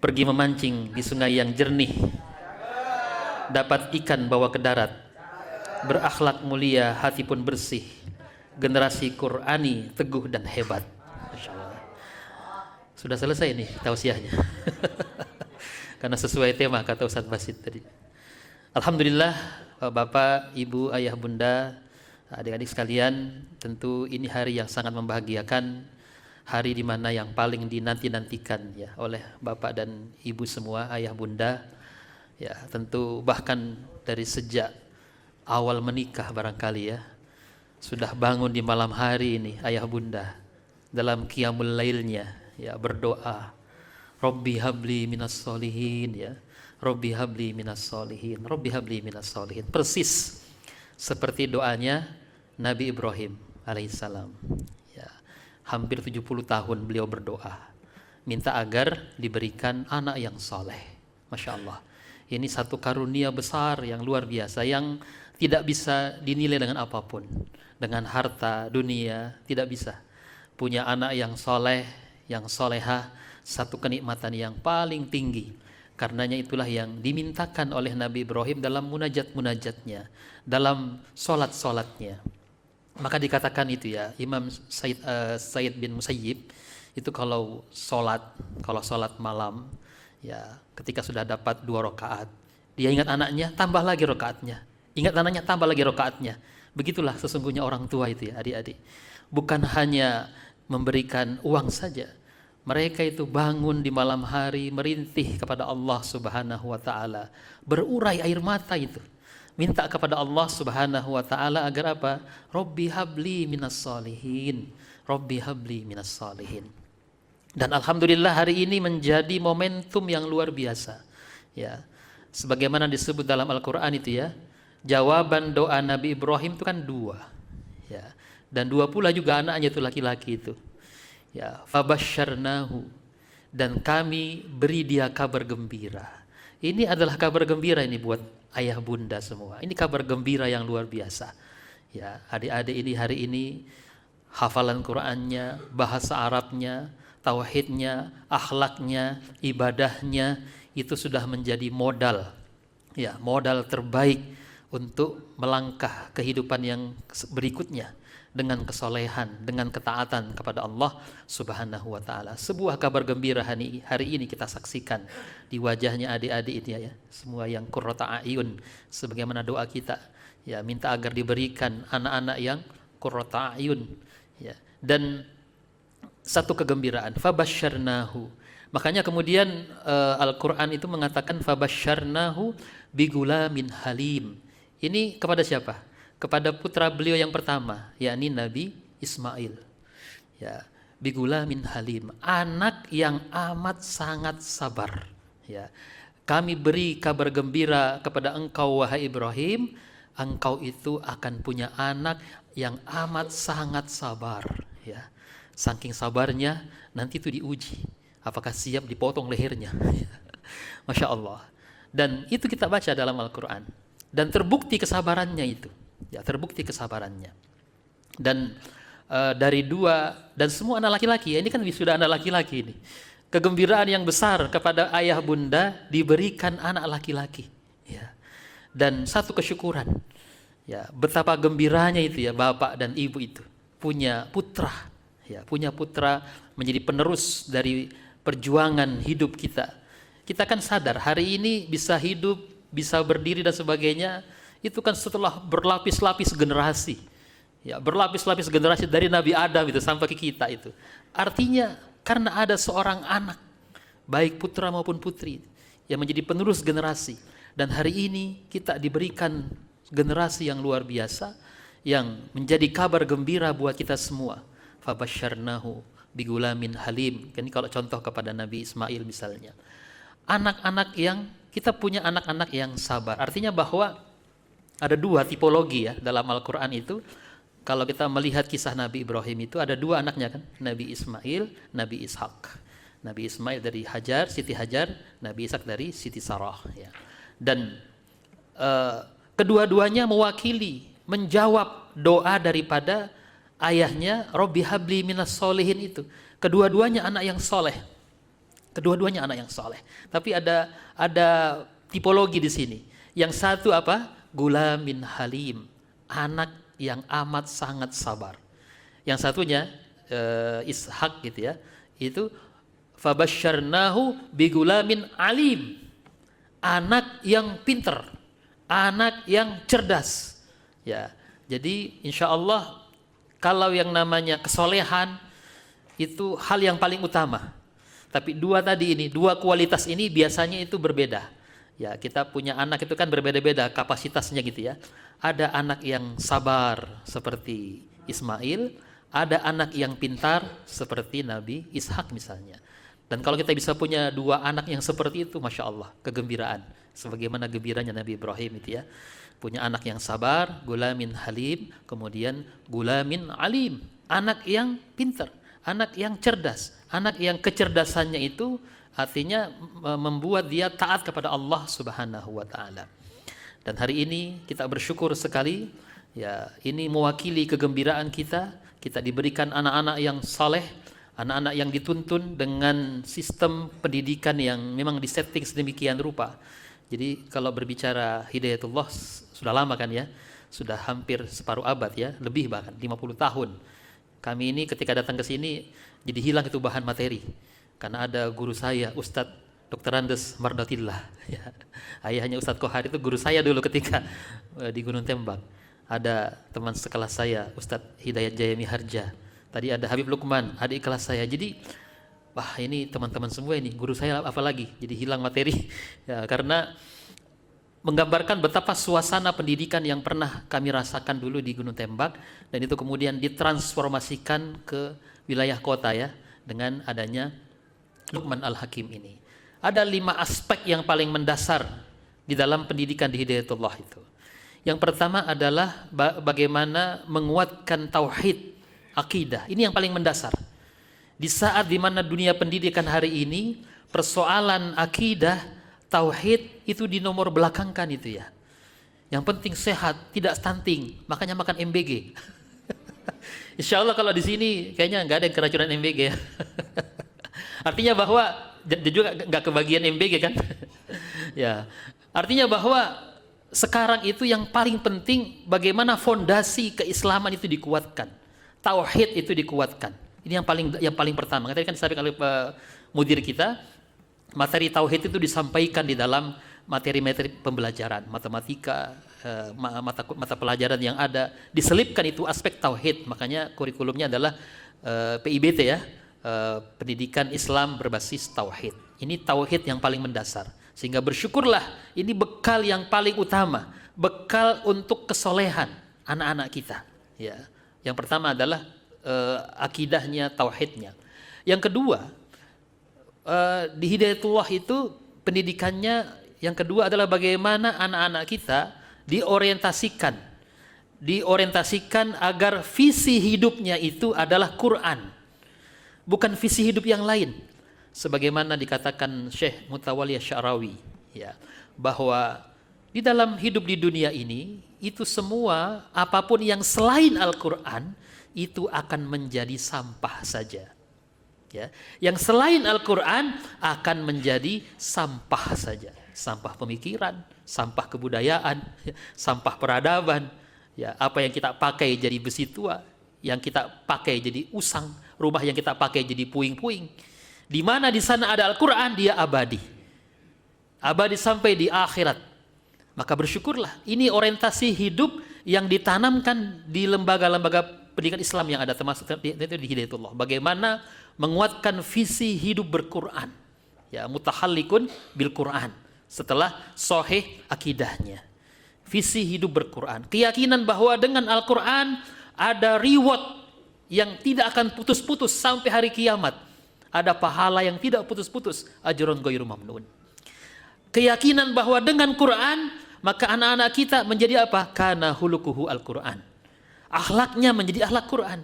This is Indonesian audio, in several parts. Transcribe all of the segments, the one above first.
Pergi memancing di sungai yang jernih, dapat ikan bawa ke darat, berakhlak mulia, hati pun bersih, generasi Qur'ani teguh dan hebat. Masya Allah. Sudah selesai nih tausiahnya. Karena sesuai tema kata Ustadz Basit tadi. Alhamdulillah, Bapak, Ibu, Ayah, Bunda, adik-adik sekalian, tentu ini hari yang sangat membahagiakan, hari di mana yang paling dinanti-nantikan ya oleh Bapak dan Ibu semua, Ayah, Bunda. Ya, tentu bahkan dari sejak awal menikah barangkali ya, sudah bangun di malam hari ini Ayah Bunda dalam qiyamul lailnya ya berdoa, Robbi habli minas solihin ya, Robbi habli minas solihin, Robbi habli minas solihin, persis seperti doanya Nabi Ibrahim alaihissalam ya. Hampir 70 tahun beliau berdoa minta agar diberikan anak yang soleh. Masya Allah, ini satu karunia besar yang luar biasa yang tidak bisa dinilai dengan apapun, dengan harta dunia tidak bisa. Punya anak yang soleh, yang solehah, satu kenikmatan yang paling tinggi. Karenanya itulah yang dimintakan oleh Nabi Ibrahim dalam munajat-munajatnya, dalam solat-solatnya. Maka dikatakan itu ya, Imam Said bin Musayyib itu kalau solat malam ya, ketika sudah dapat 2 rakaat, dia ingat anaknya, tambah lagi rakaatnya. Ingat anaknya, tambah lagi rakaatnya. Begitulah sesungguhnya orang tua itu ya, adik-adik. Bukan hanya memberikan uang saja, mereka itu bangun di malam hari merintih kepada Allah Subhanahu wa taala, berurai air mata itu. Minta kepada Allah Subhanahu wa taala agar apa? Robbi habli minas solihin. Robbi habli minas solihin. Dan alhamdulillah hari ini menjadi momentum yang luar biasa. Ya. Sebagaimana disebut dalam Al-Qur'an itu ya, jawaban doa Nabi Ibrahim itu kan 2. Ya. Dan 2 pula juga anaknya itu laki-laki itu. Ya, fabasyarnahu, dan kami beri dia kabar gembira. Ini adalah kabar gembira ini buat ayah bunda semua. Ini kabar gembira yang luar biasa. Ya, adik-adik ini hari ini hafalan Qur'annya, bahasa Arabnya, tauhidnya, akhlaknya, ibadahnya itu sudah menjadi modal. Ya, modal terbaik untuk melangkah kehidupan yang berikutnya dengan kesolehan, dengan ketaatan kepada Allah Subhanahu wa taala. Sebuah kabar gembira hari ini kita saksikan di wajahnya adik-adik ini ya, semua yang qurrata a'yun, sebagaimana doa kita ya, minta agar diberikan anak-anak yang qurrata a'yun ya. Dan satu kegembiraan, fabasyarnahu. Makanya kemudian Al-Qur'an itu mengatakan fabasyarnahu bigulamin halim. Ini kepada siapa? Kepada putra beliau yang pertama, yakni Nabi Ismail. Ya, bigulamin halim, anak yang amat sangat sabar. Ya, kami beri kabar gembira kepada engkau wahai Ibrahim, engkau itu akan punya anak yang amat sangat sabar. Ya, saking sabarnya nanti itu diuji, apakah siap dipotong lehernya. Masya Allah. Dan itu kita baca dalam Al-Quran. Dan terbukti kesabarannya itu. Ya, terbukti kesabarannya. Dan dari 2 dan semua anak laki-laki, ini kan sudah anak laki-laki ini. Kegembiraan yang besar kepada ayah bunda diberikan anak laki-laki. Ya. Dan satu kesyukuran. Ya, betapa gembiranya itu ya bapak dan ibu itu punya putra. Ya, punya putra menjadi penerus dari perjuangan hidup kita. Kita kan sadar hari ini bisa hidup, bisa berdiri dan sebagainya, itu kan setelah berlapis-lapis generasi. Ya, berlapis-lapis generasi dari Nabi Adam itu sampai ke kita itu. Artinya karena ada seorang anak, baik putra maupun putri, yang menjadi penerus generasi. Dan hari ini kita diberikan generasi yang luar biasa, yang menjadi kabar gembira buat kita semua. Fabasyarnahu bigulamin halim. Ini kalau contoh kepada Nabi Ismail misalnya. Anak-anak yang, kita punya anak-anak yang sabar. Artinya bahwa ada 2 tipologi ya dalam Al-Quran itu. Kalau kita melihat kisah Nabi Ibrahim itu ada 2 anaknya kan, Nabi Ismail, Nabi Ishak. Nabi Ismail dari Hajar, Siti Hajar, Nabi Ishak dari Siti Sarah. Ya. Dan kedua-duanya mewakili, menjawab doa daripada ayahnya, Robbi habli minas solihin itu. Kedua-duanya anak yang soleh. Kedua-duanya anak yang soleh. Tapi ada tipologi di sini. Yang satu apa? Gulamin halim, anak yang amat sangat sabar. Yang satunya Ishak gitu ya. Itu fabasyarnahu bigulamin alim, anak yang pinter, anak yang cerdas. Ya, jadi insya Allah kalau yang namanya kesolehan itu hal yang paling utama. Tapi dua kualitas ini biasanya itu berbeda. Ya, kita punya anak itu kan berbeda-beda kapasitasnya gitu ya. Ada anak yang sabar seperti Ismail, ada anak yang pintar seperti Nabi Ishak misalnya. Dan kalau kita bisa punya dua anak yang seperti itu, Masya Allah, kegembiraan. Sebagaimana gembiranya Nabi Ibrahim itu ya. Punya anak yang sabar, gulamin halim, kemudian gulamin alim. Anak yang pintar, anak yang cerdas. Anak yang kecerdasannya itu artinya membuat dia taat kepada Allah Subhanahu wa taala. Dan hari ini kita bersyukur sekali ya, ini mewakili kegembiraan kita. Kita diberikan anak-anak yang saleh, anak-anak yang dituntun dengan sistem pendidikan yang memang disetting sedemikian rupa. Jadi kalau berbicara hidayatullah sudah lama kan ya, sudah hampir separuh abad ya, lebih bahkan 50 tahun. Kami ini ketika datang ke sini jadi hilang itu bahan materi. Karena ada guru saya, Ustadz Dr. Andes Mardatillah. Ya. Ayahnya Ustadz Kohar itu guru saya dulu ketika di Gunung Tembak. Ada teman sekelas saya, Ustadz Hidayat Jaya Miharja. Tadi ada Habib Lukman, adik kelas saya. Jadi, wah ini teman-teman semua ini, guru saya apalagi. Jadi hilang materi. Ya, karena menggambarkan betapa suasana pendidikan yang pernah kami rasakan dulu di Gunung Tembak. Dan itu kemudian ditransformasikan ke wilayah kota ya, dengan adanya Luqman Al-Hakim ini. Ada 5 aspek yang paling mendasar di dalam pendidikan di Hidayatullah itu. Yang pertama adalah bagaimana menguatkan tauhid, akidah. Ini yang paling mendasar. Di saat dimana dunia pendidikan hari ini, persoalan akidah, tauhid itu dinomor belakangkan itu ya. Yang penting sehat, tidak stunting, makanya makan MBG. Insya Allah kalau di sini kayaknya nggak ada yang keracunan MBG ya. Artinya bahwa dia juga nggak kebagian MBG kan? Ya, artinya bahwa sekarang itu yang paling penting bagaimana fondasi keislaman itu dikuatkan, tauhid itu dikuatkan. Ini yang paling pertama. Tadi kan disampaikan oleh mudir kita, materi tauhid itu disampaikan di dalam materi-materi pembelajaran, matematika, mata pelajaran yang ada, diselipkan itu aspek tauhid. Makanya kurikulumnya adalah PIBT ya. Pendidikan Islam berbasis tauhid. Ini tauhid yang paling mendasar. Sehingga bersyukurlah, ini bekal yang paling utama, bekal untuk kesolehan anak-anak kita. Ya, yang pertama adalah akidahnya, tauhidnya. Yang kedua, di Hidayatullah itu pendidikannya yang kedua adalah bagaimana anak-anak kita diorientasikan agar visi hidupnya itu adalah Quran. Bukan visi hidup yang lain, sebagaimana dikatakan Syekh Mutawalli Sya'rawi ya, bahwa di dalam hidup di dunia ini itu semua apapun yang selain Al-Quran itu akan menjadi sampah saja ya. Yang selain Al-Quran akan menjadi sampah saja, sampah pemikiran, sampah kebudayaan, sampah peradaban ya. Apa yang kita pakai jadi besi tua, yang kita pakai jadi usang, rumah yang kita pakai jadi puing-puing. Di mana di sana ada Al-Quran, dia abadi. Abadi sampai di akhirat. Maka bersyukurlah. Ini orientasi hidup yang ditanamkan di lembaga-lembaga pendidikan Islam yang ada, termasuk di Hidayatullah. Bagaimana menguatkan visi hidup berquran. Ya, mutahallikun bil Quran. Setelah sahih akidahnya. Visi hidup berquran. Keyakinan bahwa dengan Al-Quran ada reward yang tidak akan putus-putus sampai hari kiamat. Ada pahala yang tidak putus-putus, ajrun ghairu mamnun. Keyakinan bahwa dengan Quran, maka anak-anak kita menjadi apa? Kana hulukuhu Al-Quran. Akhlaknya menjadi akhlak Quran.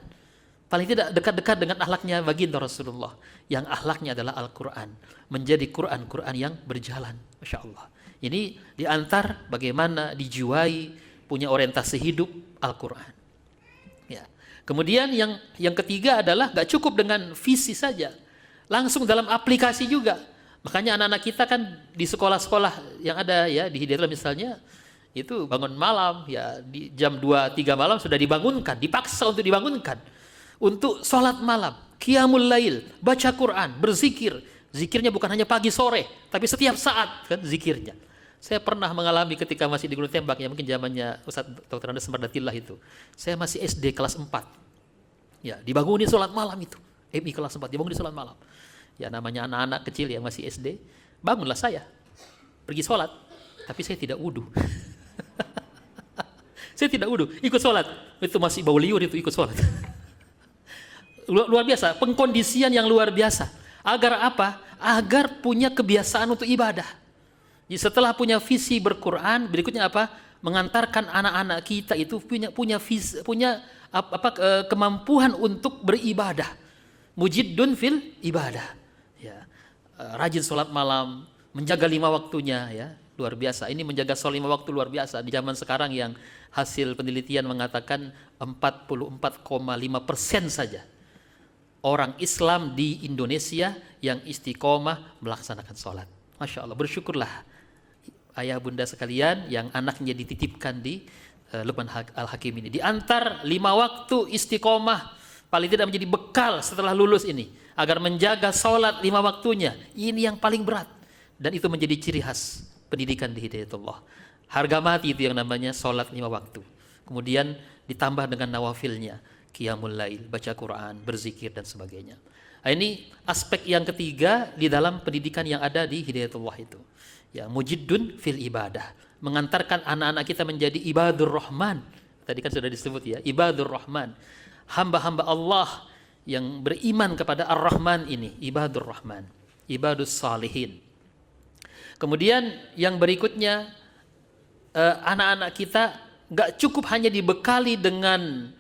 Paling tidak dekat-dekat dengan akhlaknya baginda Rasulullah. Yang akhlaknya adalah Al-Quran. Menjadi Quran yang berjalan. Masya Allah. Ini diantar bagaimana dijiwai, punya orientasi hidup Al-Quran. Ya. Kemudian yang ketiga adalah gak cukup dengan visi saja, langsung dalam aplikasi juga. Makanya anak-anak kita kan di sekolah-sekolah yang ada ya di Hidayatullah misalnya, itu bangun malam ya di jam 2, 3 malam sudah dibangunkan, dipaksa untuk dibangunkan untuk sholat malam, qiyamul lail, baca Quran, berzikir. Zikirnya bukan hanya pagi sore, tapi setiap saat kan zikirnya. Saya pernah mengalami ketika masih di Gunung Tembak, ya mungkin zamannya Ustaz Dr. Andes Sembardatillah itu. Saya masih SD kelas 4. Ya, dibangunin sholat malam itu. MI kelas 4 dibangunin sholat malam. Ya namanya anak-anak kecil yang masih SD, bangunlah saya. Pergi sholat, tapi saya tidak wudu. Saya tidak wudu, ikut sholat. Itu masih bau liur itu ikut sholat. Luar biasa, pengkondisian yang luar biasa. Agar apa? Agar punya kebiasaan untuk ibadah. Jadi setelah punya visi berquran, berikutnya apa? Mengantarkan anak-anak kita itu punya kemampuan untuk beribadah. Mujiddun fil ibadah. Ya. Rajin sholat malam, menjaga 5 waktunya ya. Luar biasa. Ini menjaga sholat 5 waktu luar biasa di zaman sekarang yang hasil penelitian mengatakan 44,5% saja orang Islam di Indonesia yang istiqomah melaksanakan sholat. Masya Allah, bersyukurlah ayah bunda sekalian yang anaknya dititipkan di Luqman Al-Hakim ini. Diantar 5 waktu istiqomah, paling tidak menjadi bekal setelah lulus ini. Agar menjaga sholat 5 waktunya. Ini yang paling berat. Dan itu menjadi ciri khas pendidikan di Hidayatullah. Harga mati itu yang namanya sholat 5 waktu. Kemudian ditambah dengan nawafilnya. Qiyamul lail, baca Quran, berzikir dan sebagainya. Nah, ini aspek yang ketiga di dalam pendidikan yang ada di Hidayatullah itu. Ya, mujiddun fil ibadah, mengantarkan anak-anak kita menjadi ibadur rahman. Tadi kan sudah disebut ya, ibadur rahman. Hamba-hamba Allah yang beriman kepada Ar-Rahman ini, ibadur rahman, ibadus salihin. Kemudian yang berikutnya, anak-anak kita gak cukup hanya dibekali dengan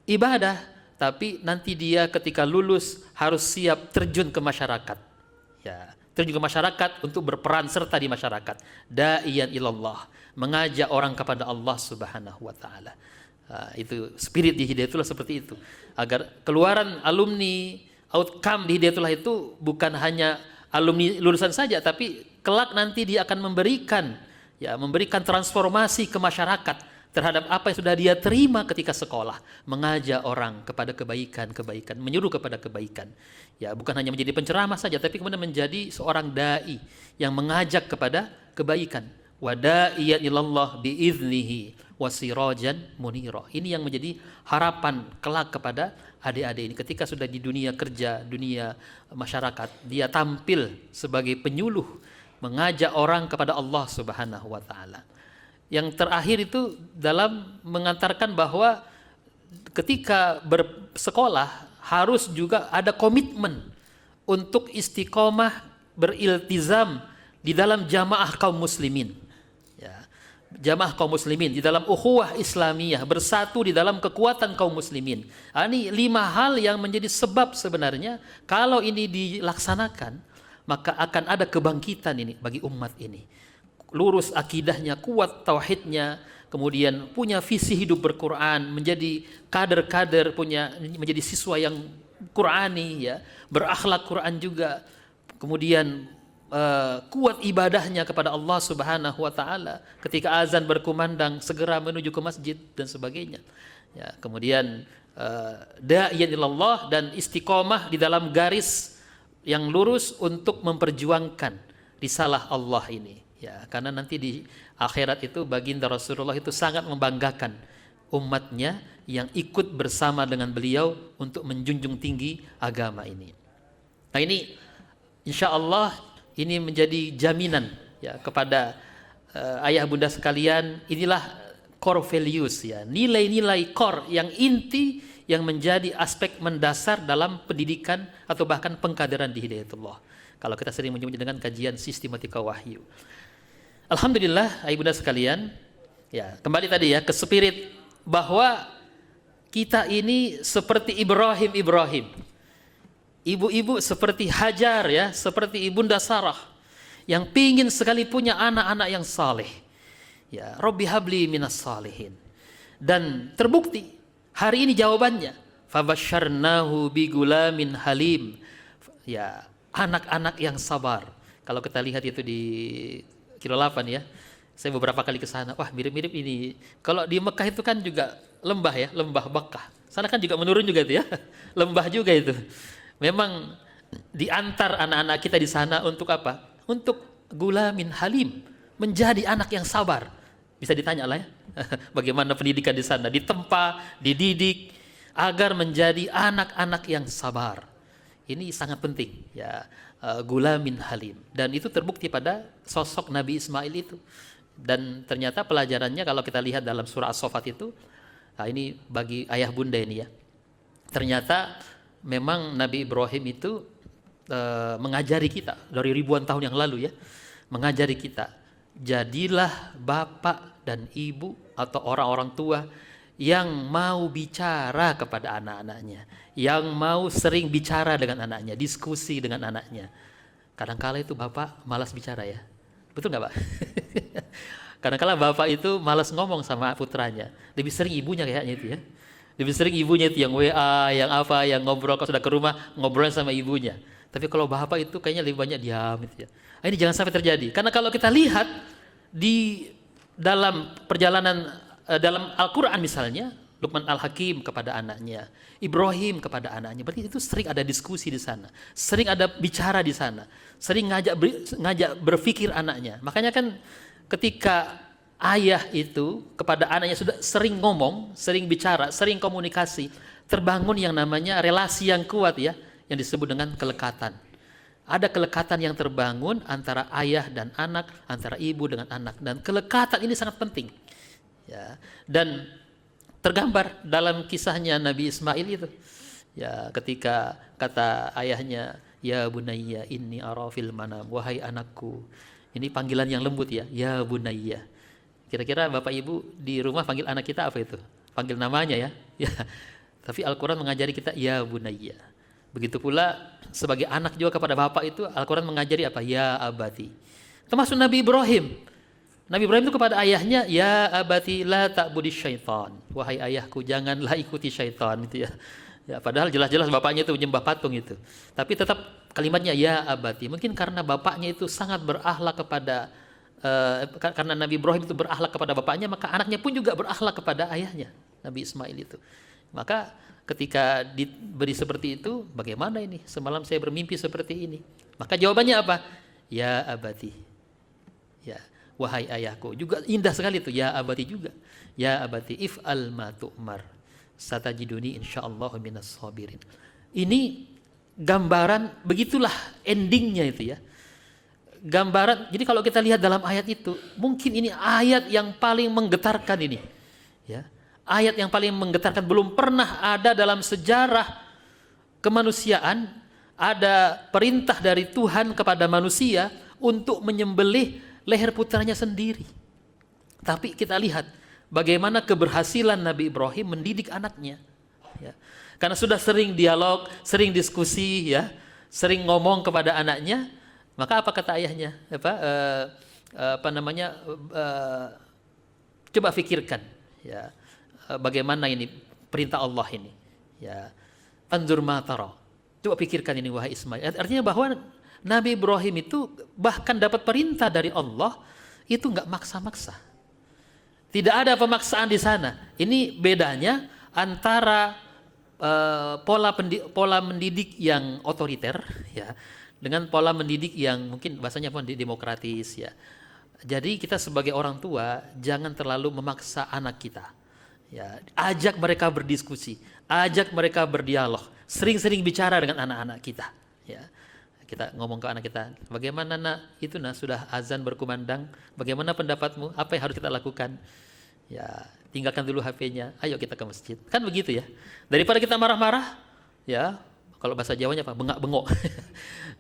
ibadah, tapi nanti dia ketika lulus harus siap terjun ke masyarakat. Ya, terjun ke masyarakat untuk berperan serta di masyarakat. Da'iyan ilallah, mengajak orang kepada Allah Subhanahu wa taala. Itu spirit di Hidayatullah seperti itu. Agar keluaran alumni, outcome di Hidayatullah itu bukan hanya alumni lulusan saja, tapi kelak nanti dia akan memberikan transformasi ke masyarakat terhadap apa yang sudah dia terima ketika sekolah, mengajak orang kepada kebaikan, menyuruh kepada kebaikan. Ya, bukan hanya menjadi penceramah saja, tapi kemudian menjadi seorang dai yang mengajak kepada kebaikan. Wa da'iyan ilallah biiznihi wasirajan munira. Ini yang menjadi harapan kelak kepada adik-adik ini ketika sudah di dunia kerja, dunia masyarakat, dia tampil sebagai penyuluh, mengajak orang kepada Allah Subhanahu wa taala. Yang terakhir itu dalam mengantarkan bahwa ketika bersekolah harus juga ada komitmen untuk istiqomah beriltizam di dalam jamaah kaum muslimin. Ya, jamaah kaum muslimin di dalam ukhuwah Islamiyah, bersatu di dalam kekuatan kaum muslimin. Ini 5 hal yang menjadi sebab sebenarnya kalau ini dilaksanakan maka akan ada kebangkitan ini bagi umat ini. Lurus akidahnya, kuat tauhidnya, kemudian punya visi hidup berquran, menjadi kader-kader, menjadi siswa yang Qurani ya, berakhlak Quran juga. Kemudian kuat ibadahnya kepada Allah Subhanahu wa taala. Ketika azan berkumandang segera menuju ke masjid dan sebagainya. Ya, kemudian da'iyan ilallah dan istiqomah di dalam garis yang lurus untuk memperjuangkan risalah Allah ini. Ya, karena nanti di akhirat itu baginda Rasulullah itu sangat membanggakan umatnya yang ikut bersama dengan beliau untuk menjunjung tinggi agama ini. Nah ini insya Allah ini menjadi jaminan ya kepada ayah bunda sekalian. Inilah core values ya, nilai-nilai core yang inti yang menjadi aspek mendasar dalam pendidikan atau bahkan pengkaderan di Hidayatullah. Kalau kita sering menyebutnya dengan kajian sistematika wahyu. Alhamdulillah, ayah bunda sekalian, ya kembali tadi ya ke spirit bahwa kita ini seperti Ibrahim, ibu-ibu seperti Hajar ya, seperti ibunda Sarah yang pingin sekali punya anak-anak yang saleh. Ya, Rabbi habli minas salihin. Dan terbukti hari ini jawabannya, fabasyarnahu bigulamin halim. Ya, anak-anak yang sabar. Kalau kita lihat itu di Kilo 8 ya, saya beberapa kali ke sana, wah mirip-mirip ini. Kalau di Mekah itu kan juga lembah ya, lembah Bakkah. Sana kan juga menurun juga itu ya, lembah juga itu. Memang diantar anak-anak kita di sana untuk apa? Untuk gulamin halim, menjadi anak yang sabar. Bisa ditanya lah ya, bagaimana pendidikan di sana, ditempa, dididik agar menjadi anak-anak yang sabar. Ini sangat penting ya, gulamin halim. Dan itu terbukti pada sosok Nabi Ismail itu. Dan ternyata pelajarannya kalau kita lihat dalam surah As-Saffat itu, nah ini bagi ayah bunda ini ya. Ternyata memang Nabi Ibrahim itu mengajari kita dari ribuan tahun yang lalu ya, mengajari kita, jadilah bapak dan ibu atau orang-orang tua yang mau bicara kepada anak-anaknya, yang mau sering bicara dengan anaknya, diskusi dengan anaknya. Kadang-kala itu bapak malas bicara ya, betul nggak Pak? Kadang-kala bapak itu malas ngomong sama putranya, lebih sering ibunya kayaknya itu ya. Lebih sering ibunya itu yang WA, yang apa, yang ngobrol, kalau sudah ke rumah ngobrol sama ibunya. Tapi kalau bapak itu kayaknya lebih banyak diam itu ya. Nah, ini jangan sampai terjadi. Karena kalau kita lihat di dalam perjalanan dalam Al-Quran misalnya, Luqman Al-Hakim kepada anaknya, Ibrahim kepada anaknya, berarti itu sering ada diskusi di sana, sering ada bicara di sana, sering ngajak berpikir anaknya. Makanya kan ketika ayah itu kepada anaknya sudah sering ngomong, sering bicara, sering komunikasi, terbangun yang namanya relasi yang kuat ya, yang disebut dengan kelekatan. Ada kelekatan yang terbangun antara ayah dan anak, antara ibu dengan anak, dan kelekatan ini sangat penting. Ya, dan tergambar dalam kisahnya Nabi Ismail itu. Ya, ketika kata ayahnya, ya bunayya inni ara fil manam, wahai anakku. Ini panggilan yang lembut ya, ya bunayya. Kira-kira Bapak Ibu di rumah panggil anak kita apa itu? Panggil namanya ya. Ya. Tapi Al-Qur'an mengajari kita ya bunayya. Begitu pula sebagai anak juga kepada bapak itu Al-Quran mengajari apa? Ya abati. Termasuk Nabi Ibrahim. Nabi Ibrahim itu kepada ayahnya, ya abati la ta'budi syaitan. Wahai ayahku, janganlah ikuti syaitan itu ya. Ya, padahal jelas-jelas bapaknya itu menyembah patung itu. Tapi tetap kalimatnya ya abati. Mungkin karena bapaknya itu sangat berakhlak kepada karena Nabi Ibrahim itu berakhlak kepada bapaknya, maka anaknya pun juga berakhlak kepada ayahnya, Nabi Ismail itu. Maka ketika diberi seperti itu, bagaimana ini? Semalam saya bermimpi seperti ini. Maka jawabannya apa? Ya abati. Ya, wahai ayahku. Juga indah sekali itu, ya abati juga. Ya abati if'al ma tu'mar. Satajiduni insyaallah minas sabirin. Ini gambaran, begitulah endingnya itu ya. Gambaran, jadi kalau kita lihat dalam ayat itu, mungkin ini ayat yang paling menggetarkan ini. Ya. Ayat yang paling menggetarkan, belum pernah ada dalam sejarah kemanusiaan ada perintah dari Tuhan kepada manusia untuk menyembelih leher putranya sendiri. Tapi kita lihat bagaimana keberhasilan Nabi Ibrahim mendidik anaknya. Ya. Karena sudah sering dialog, sering diskusi, ya, sering ngomong kepada anaknya, maka apa kata ayahnya? Coba pikirkan, ya. Bagaimana ini perintah Allah ini, ya, anzur ma tara, coba pikirkan ini wahai Ismail. Artinya bahwa Nabi Ibrahim itu bahkan dapat perintah dari Allah itu nggak maksa-maksa, tidak ada pemaksaan di sana. Ini bedanya antara pola mendidik yang otoriter ya dengan pola mendidik yang mungkin bahasanya pun demokratis ya. Jadi kita sebagai orang tua jangan terlalu memaksa anak kita. Ya, ajak mereka berdiskusi, ajak mereka berdialog, sering-sering bicara dengan anak-anak kita. Ya, kita ngomong ke anak kita, bagaimana nak itu nak sudah azan berkumandang, bagaimana pendapatmu? Apa yang harus kita lakukan? Ya, tinggalkan dulu HP-nya, ayo kita ke masjid. Kan begitu ya. Daripada kita marah-marah, ya, kalau bahasa Jawanya apa? Bengak-bengok.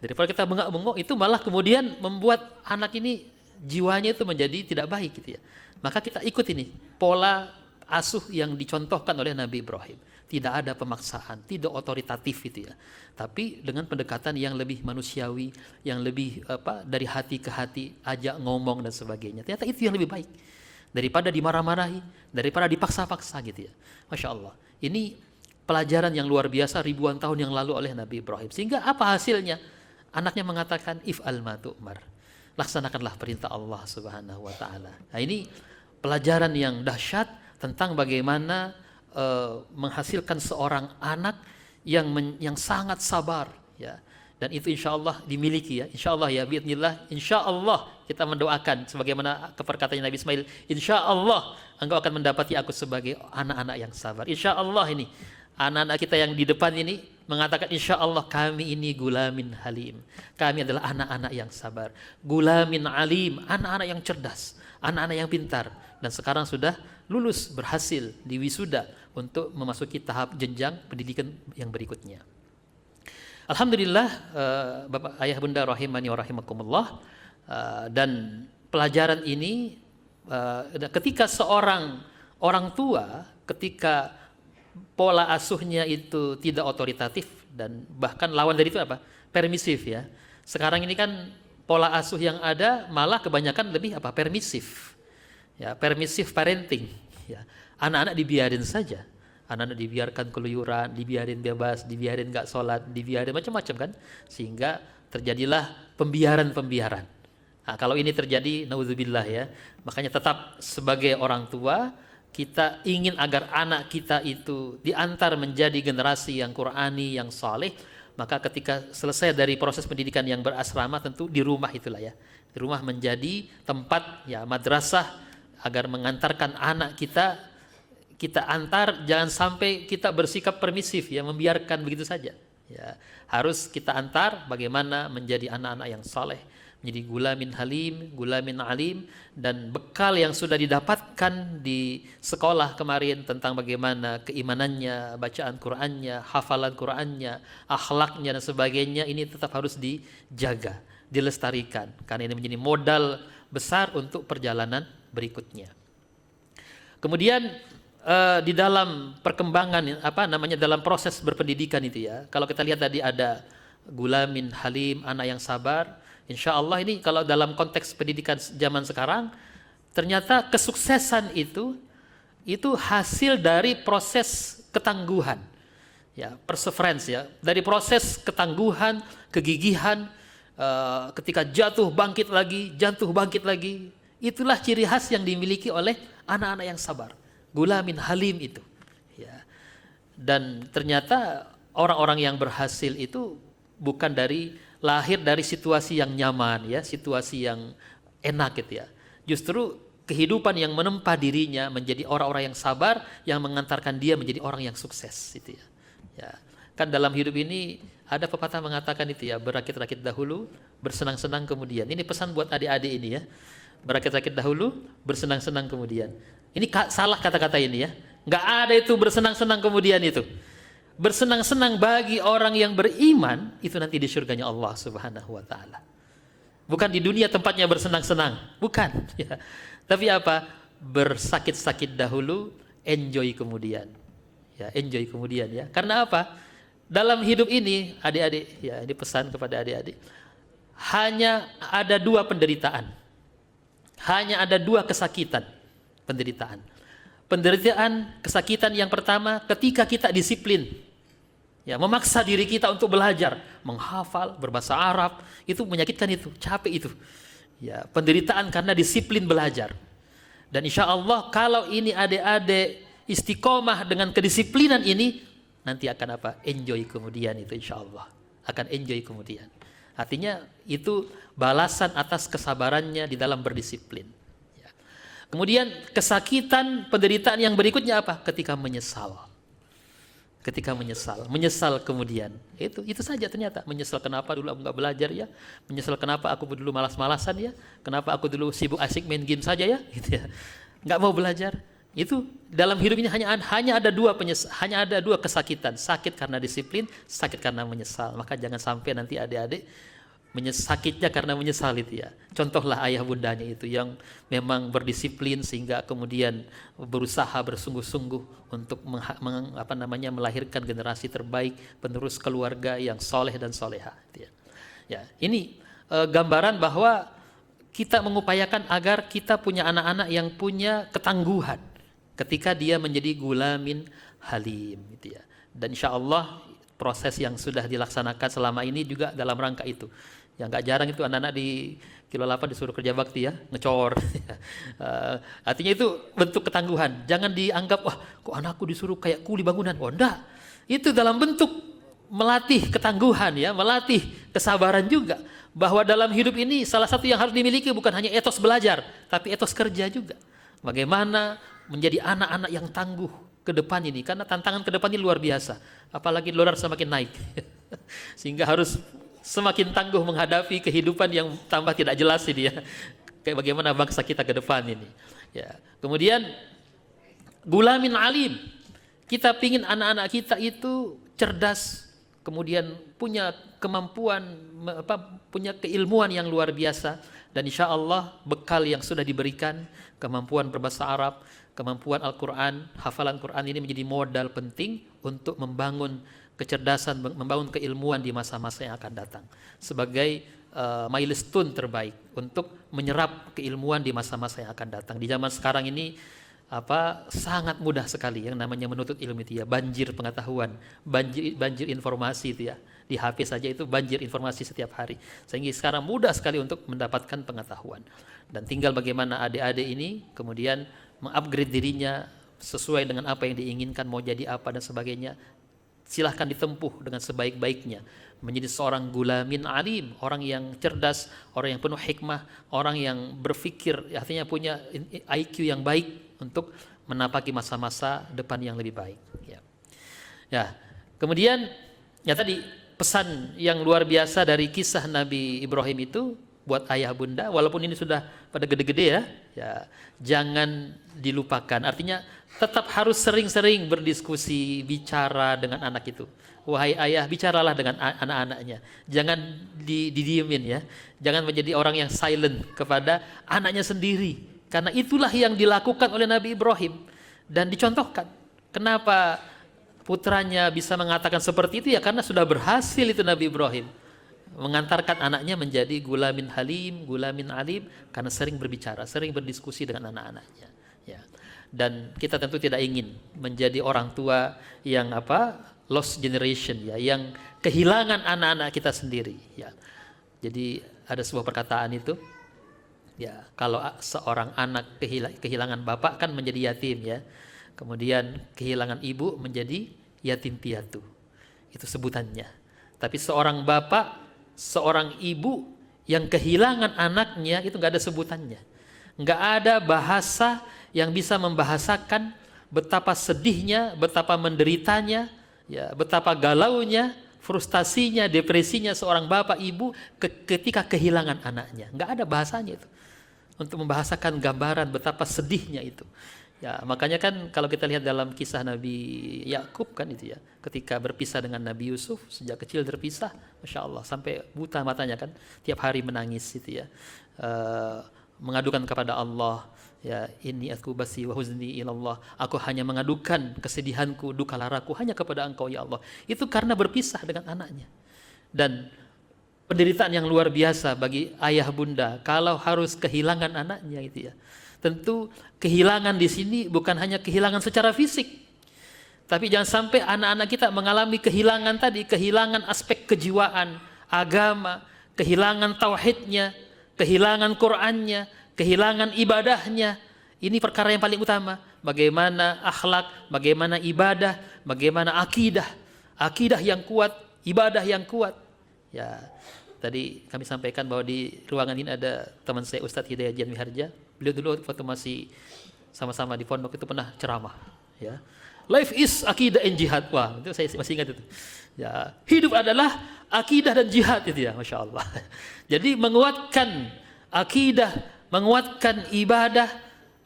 Daripada kita bengak-bengok, itu malah kemudian membuat anak ini jiwanya itu menjadi tidak baik gitu ya. Maka kita ikut ini pola asuh yang dicontohkan oleh Nabi Ibrahim. Tidak ada pemaksaan, tidak otoritatif itu ya. Tapi dengan pendekatan yang lebih manusiawi, yang lebih dari hati ke hati, ajak ngomong dan sebagainya. Ternyata itu yang lebih baik daripada dimarah-marahi, daripada dipaksa-paksa gitu ya. Masya Allah. Ini pelajaran yang luar biasa ribuan tahun yang lalu oleh Nabi Ibrahim. Sehingga apa hasilnya? Anaknya mengatakan if'al ma tu'mar. Laksanakanlah perintah Allah Subhanahu wa taala. Nah, ini pelajaran yang dahsyat tentang bagaimana menghasilkan seorang anak yang sangat sabar, ya. Dan itu insya Allah dimiliki, ya. Insya Allah, ya, biidznillah, insya Allah kita mendoakan sebagaimana perkataan Nabi Ismail, insya Allah engkau akan mendapati aku sebagai anak-anak yang sabar. Insya Allah ini anak-anak kita yang di depan ini mengatakan insya Allah kami ini gulamin halim, kami adalah anak-anak yang sabar, gulamin alim, anak-anak yang cerdas, anak-anak yang pintar, dan sekarang sudah lulus, berhasil di wisuda untuk memasuki tahap jenjang pendidikan yang berikutnya. Alhamdulillah, Bapak Ayah Bunda rahimani wa rahimakumullah, dan pelajaran ini ketika seorang orang tua, ketika pola asuhnya itu tidak otoritatif dan bahkan lawan dari itu apa? Permisif, ya. Sekarang ini kan pola asuh yang ada malah kebanyakan lebih apa? Permisif. Ya, permisif parenting, ya. Anak-anak dibiarin saja. Anak-anak dibiarkan keluyuran, dibiarin bebas, dibiarin nggak sholat, dibiarin macam-macam kan, sehingga terjadilah pembiaran. Nah, kalau ini terjadi, naudzubillah, ya. Makanya tetap sebagai orang tua kita ingin agar anak kita itu diantar menjadi generasi yang Qur'ani, yang saleh. Maka ketika selesai dari proses pendidikan yang berasrama, tentu di rumah itulah, ya. Di rumah menjadi tempat, ya, madrasah agar mengantarkan anak kita antar, jangan sampai kita bersikap permisif, ya, membiarkan begitu saja, ya. Harus kita antar bagaimana menjadi anak-anak yang saleh, menjadi gulamin halim, gulamin alim, dan bekal yang sudah didapatkan di sekolah kemarin tentang bagaimana keimanannya, bacaan Qur'annya, hafalan Qur'annya, akhlaknya dan sebagainya, ini tetap harus dijaga, dilestarikan, karena ini menjadi modal besar untuk perjalanan berikutnya. Kemudian di dalam perkembangan dalam proses berpendidikan itu, ya, kalau kita lihat tadi ada gulamin halim, anak yang sabar. Insya Allah ini kalau dalam konteks pendidikan zaman sekarang, ternyata kesuksesan itu hasil dari proses ketangguhan, ya, perseverance, ya, dari proses ketangguhan, kegigihan, ketika jatuh bangkit lagi, itulah ciri khas yang dimiliki oleh anak-anak yang sabar. Gulamin halim itu, ya. Dan ternyata orang-orang yang berhasil itu bukan lahir dari situasi yang nyaman, ya, situasi yang enak gitu, ya. Justru kehidupan yang menempa dirinya menjadi orang-orang yang sabar, yang mengantarkan dia menjadi orang yang sukses itu, ya. Ya. Kan dalam hidup ini ada pepatah mengatakan itu, ya, berakit-rakit dahulu, bersenang-senang kemudian. Ini pesan buat adik-adik ini, ya. Berakit-rakit dahulu, bersenang-senang kemudian. Ini salah kata-kata ini, ya. Nggak ada itu bersenang-senang kemudian itu. Bersenang-senang bagi orang yang beriman itu nanti di surganya Allah Subhanahu wa taala. Bukan di dunia tempatnya bersenang-senang, bukan, ya. Tapi apa? Bersakit-sakit dahulu, enjoy kemudian. Ya, enjoy kemudian, ya. Karena apa? Dalam hidup ini, adik-adik, ya, ini pesan kepada adik-adik. Hanya ada dua penderitaan. Hanya ada dua kesakitan, penderitaan. Penderitaan, kesakitan yang pertama ketika kita disiplin, ya, memaksa diri kita untuk belajar, menghafal, berbahasa Arab, itu menyakitkan, itu capek itu, ya, penderitaan karena disiplin belajar. Dan insya Allah kalau ini adik-adik istiqomah dengan kedisiplinan ini, nanti akan apa? Enjoy kemudian, itu insya Allah akan enjoy kemudian. Artinya itu balasan atas kesabarannya di dalam berdisiplin. Ya. Kemudian kesakitan, penderitaan yang berikutnya apa? Ketika menyesal. Ketika menyesal kemudian. Itu saja ternyata. Menyesal kenapa dulu aku nggak belajar, ya. Menyesal kenapa aku dulu malas-malasan, ya. Kenapa aku dulu sibuk asik main game saja, ya. Gitu, ya. Nggak mau belajar. Itu dalam hidup ini hanya ada dua kesakitan, sakit karena disiplin, sakit karena menyesal. Maka jangan sampai nanti adik-adik sakitnya karena menyesal itu, ya. Contohlah ayah bundanya itu yang memang berdisiplin sehingga kemudian berusaha bersungguh-sungguh untuk melahirkan generasi terbaik, penerus keluarga yang soleh dan soleha. Ya, ini gambaran bahwa kita mengupayakan agar kita punya anak-anak yang punya ketangguhan ketika dia menjadi gulamin halim, gitu, ya. Dan insya Allah proses yang sudah dilaksanakan selama ini juga dalam rangka itu. Ya nggak jarang itu anak-anak di Kilo 8 disuruh kerja bakti ya, ngecor. Artinya itu bentuk ketangguhan. Jangan dianggap, wah kok anakku disuruh kayak kuli bangunan. Oh enggak, itu dalam bentuk melatih ketangguhan ya, melatih kesabaran juga. Bahwa dalam hidup ini salah satu yang harus dimiliki bukan hanya etos belajar, tapi etos kerja juga. Bagaimana menjadi anak-anak yang tangguh ke depan ini, karena tantangan ke depan ini luar biasa. Apalagi dolar semakin naik. Sehingga harus semakin tangguh menghadapi kehidupan yang tambah tidak jelas ini ya. Kayak bagaimana bangsa kita ke depan ini. Ya. Kemudian gulamin alim. Kita pingin anak-anak kita itu cerdas, kemudian punya kemampuan, punya keilmuan yang luar biasa, dan insya Allah bekal yang sudah diberikan, kemampuan berbahasa Arab, kemampuan Al-Quran, hafalan Quran ini menjadi modal penting untuk membangun kecerdasan, membangun keilmuan di masa-masa yang akan datang sebagai milestone terbaik untuk menyerap keilmuan di masa-masa yang akan datang. Di zaman sekarang ini sangat mudah sekali yang namanya menuntut ilmu itu ya, banjir pengetahuan, banjir informasi itu ya. Di HP saja itu banjir informasi setiap hari. Sehingga sekarang mudah sekali untuk mendapatkan pengetahuan. Dan tinggal bagaimana adik-adik ini kemudian mengupgrade dirinya sesuai dengan apa yang diinginkan, mau jadi apa dan sebagainya. Silahkan ditempuh dengan sebaik-baiknya. Menjadi seorang gulamin alim, orang yang cerdas, orang yang penuh hikmah, orang yang berpikir, artinya punya IQ yang baik untuk menapaki masa-masa depan yang lebih baik. Ya. Kemudian ya tadi pesan yang luar biasa dari kisah Nabi Ibrahim itu buat ayah bunda, walaupun ini sudah pada gede-gede ya jangan dilupakan. Artinya tetap harus sering-sering berdiskusi, bicara dengan anak itu. Wahai ayah, bicaralah dengan anak-anaknya. Jangan didiemin ya. Jangan menjadi orang yang silent kepada anaknya sendiri. Karena itulah yang dilakukan oleh Nabi Ibrahim dan dicontohkan. Kenapa putranya bisa mengatakan seperti itu ya, karena sudah berhasil itu Nabi Ibrahim mengantarkan anaknya menjadi gulamin halim, gulamin alim, karena sering berbicara, sering berdiskusi dengan anak-anaknya ya. Dan kita tentu tidak ingin menjadi orang tua yang lost generation ya, yang kehilangan anak-anak kita sendiri ya. Jadi ada sebuah perkataan itu ya, kalau seorang anak kehilangan bapak kan menjadi yatim ya. Kemudian kehilangan ibu menjadi yatim piatu. Itu sebutannya. Tapi seorang bapak, seorang ibu yang kehilangan anaknya itu nggak ada sebutannya. Nggak ada bahasa yang bisa membahasakan betapa sedihnya, betapa menderitanya, ya, betapa galaunya, frustasinya, depresinya seorang bapak ibu ketika kehilangan anaknya. Nggak ada bahasanya itu untuk membahasakan gambaran betapa sedihnya itu. Ya, makanya kan kalau kita lihat dalam kisah Nabi Yakub kan itu ya, ketika berpisah dengan Nabi Yusuf, sejak kecil terpisah, Masya Allah, sampai buta matanya kan, tiap hari menangis itu ya, mengadukan kepada Allah, ya inni atkubasi wa huzni ilallah, aku hanya mengadukan kesedihanku, duka laraku hanya kepada Engkau ya Allah. Itu karena berpisah dengan anaknya. Dan penderitaan yang luar biasa bagi ayah bunda kalau harus kehilangan anaknya itu ya. Tentu kehilangan di sini bukan hanya kehilangan secara fisik, tapi jangan sampai anak-anak kita mengalami kehilangan tadi, kehilangan aspek kejiwaan, agama, kehilangan tauhidnya, kehilangan Qur'annya, kehilangan ibadahnya. Ini perkara yang paling utama. Bagaimana akhlak, bagaimana ibadah, bagaimana akidah, akidah yang kuat, ibadah yang kuat. Ya, tadi kami sampaikan bahwa di ruangan ini ada teman saya Ustadz Hidayat Janmiharja. Beliau dulu waktu masih sama-sama di pondok itu pernah ceramah ya. Life is akidah and jihad. Wah, itu saya masih ingat itu. Ya, hidup adalah akidah dan jihad itu ya, Masya Allah. Jadi menguatkan akidah, menguatkan ibadah,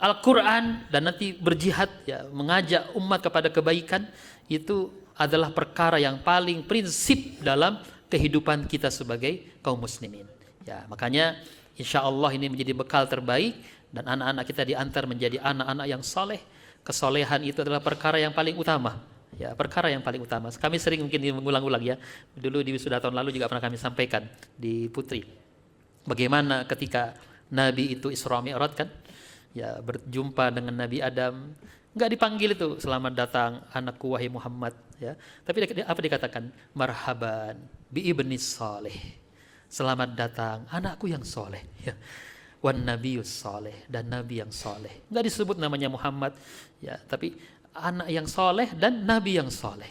Al-Quran, dan nanti berjihad ya, mengajak umat kepada kebaikan, itu adalah perkara yang paling prinsip dalam kehidupan kita sebagai kaum muslimin. Ya, makanya insya Allah ini menjadi bekal terbaik, dan anak-anak kita diantar menjadi anak-anak yang soleh. Kesolehan itu adalah perkara yang paling utama. Ya, perkara yang paling utama. Kami sering mungkin mengulang-ulang ya. Dulu di wisuda tahun lalu juga pernah kami sampaikan di Putri. Bagaimana ketika Nabi itu Isra Mi'raj kan, ya berjumpa dengan Nabi Adam, Nggak dipanggil itu, selamat datang anakku wahai Muhammad, ya. Tapi apa dikatakan? Marhaban bi ibnis saleh. Selamat datang anakku yang soleh, ya. Wan nabiyus soleh, dan nabi yang soleh. Nggak disebut namanya Muhammad, ya, tapi anak yang soleh dan nabi yang soleh.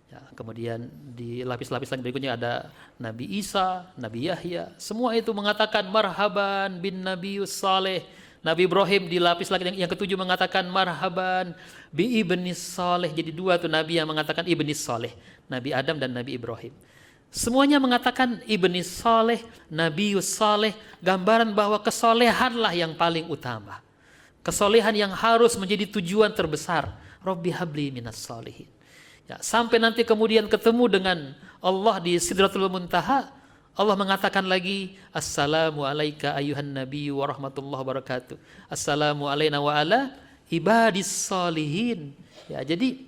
Ya, kemudian di lapis-lapis lain berikutnya ada Nabi Isa, Nabi Yahya. Semua itu mengatakan marhaban bin nabiyus saleh. Nabi Ibrahim di lapis lagi yang ketujuh mengatakan marhaban bi ibnis saleh. Jadi dua tuh nabi yang mengatakan ibnis saleh, Nabi Adam dan Nabi Ibrahim. Semuanya mengatakan ibnis saleh, nabiyus saleh, gambaran bahwa kesolehanlah yang paling utama. Kesolehan yang harus menjadi tujuan terbesar. Rabbi habli minas salihin. Ya, sampai nanti kemudian ketemu dengan Allah di Sidratul Muntaha, Allah mengatakan lagi, Assalamu alayka ayuhan nabi wa rahmatullahi wabarakatuh. Assalamu alayna wa ala ibadis salihin. Ya, jadi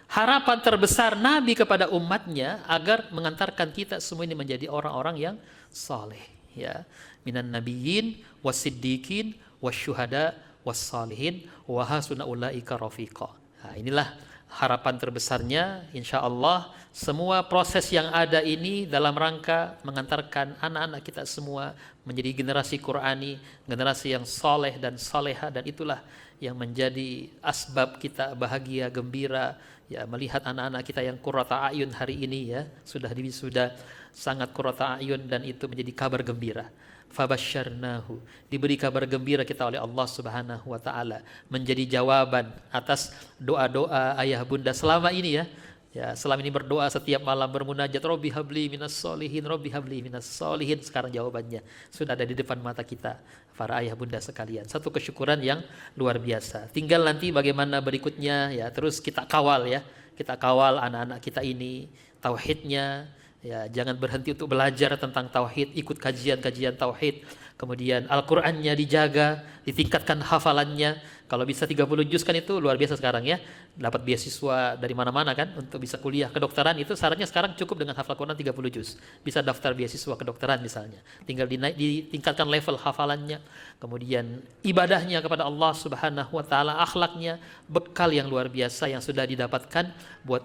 harapan terbesar Nabi kepada umatnya agar mengantarkan kita semua ini menjadi orang-orang yang saleh. Ya, minan nabiyyin wasiddiqin wasyuhada wassalihin wa hasuna ulaika rafiqa. Nah, inilah harapan terbesarnya, insya Allah semua proses yang ada ini dalam rangka mengantarkan anak-anak kita semua menjadi generasi Qur'ani, generasi yang soleh dan soleha, dan itulah yang menjadi asbab kita bahagia, gembira, ya, melihat anak-anak kita yang qurrata ayun hari ini, ya, sudah sangat qurrata ayun, dan itu menjadi kabar gembira. Fabasyarnahu, diberi kabar gembira kita oleh Allah Subhanahu wa taala, menjadi jawaban atas doa-doa ayah bunda selama ini, ya. Ya, selama ini berdoa setiap malam bermunajat, Robbi habli minas solihin, Robbi habli minas solihin. Sekarang jawabannya sudah ada di depan mata kita, para ayah bunda sekalian. Satu kesyukuran yang luar biasa. Tinggal nanti bagaimana berikutnya, ya, terus kita kawal, ya. Kita kawal anak-anak kita ini tauhidnya. Ya, jangan berhenti untuk belajar tentang tauhid, ikut kajian-kajian tauhid. Kemudian Al-Qur'annya dijaga, ditingkatkan hafalannya. Kalau bisa 30 juz kan itu luar biasa sekarang, ya. Dapat beasiswa dari mana-mana kan untuk bisa kuliah kedokteran, itu syaratnya sekarang cukup dengan hafal Quran 30 juz. Bisa daftar beasiswa kedokteran misalnya. Tinggal ditingkatkan level hafalannya. Kemudian ibadahnya kepada Allah Subhanahu wa taala, akhlaknya, bekal yang luar biasa yang sudah didapatkan buat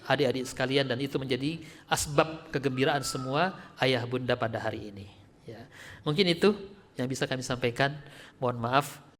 adik-adik sekalian, dan itu menjadi asbab kegembiraan semua ayah bunda pada hari ini, ya. Mungkin itu yang bisa kami sampaikan. Mohon maaf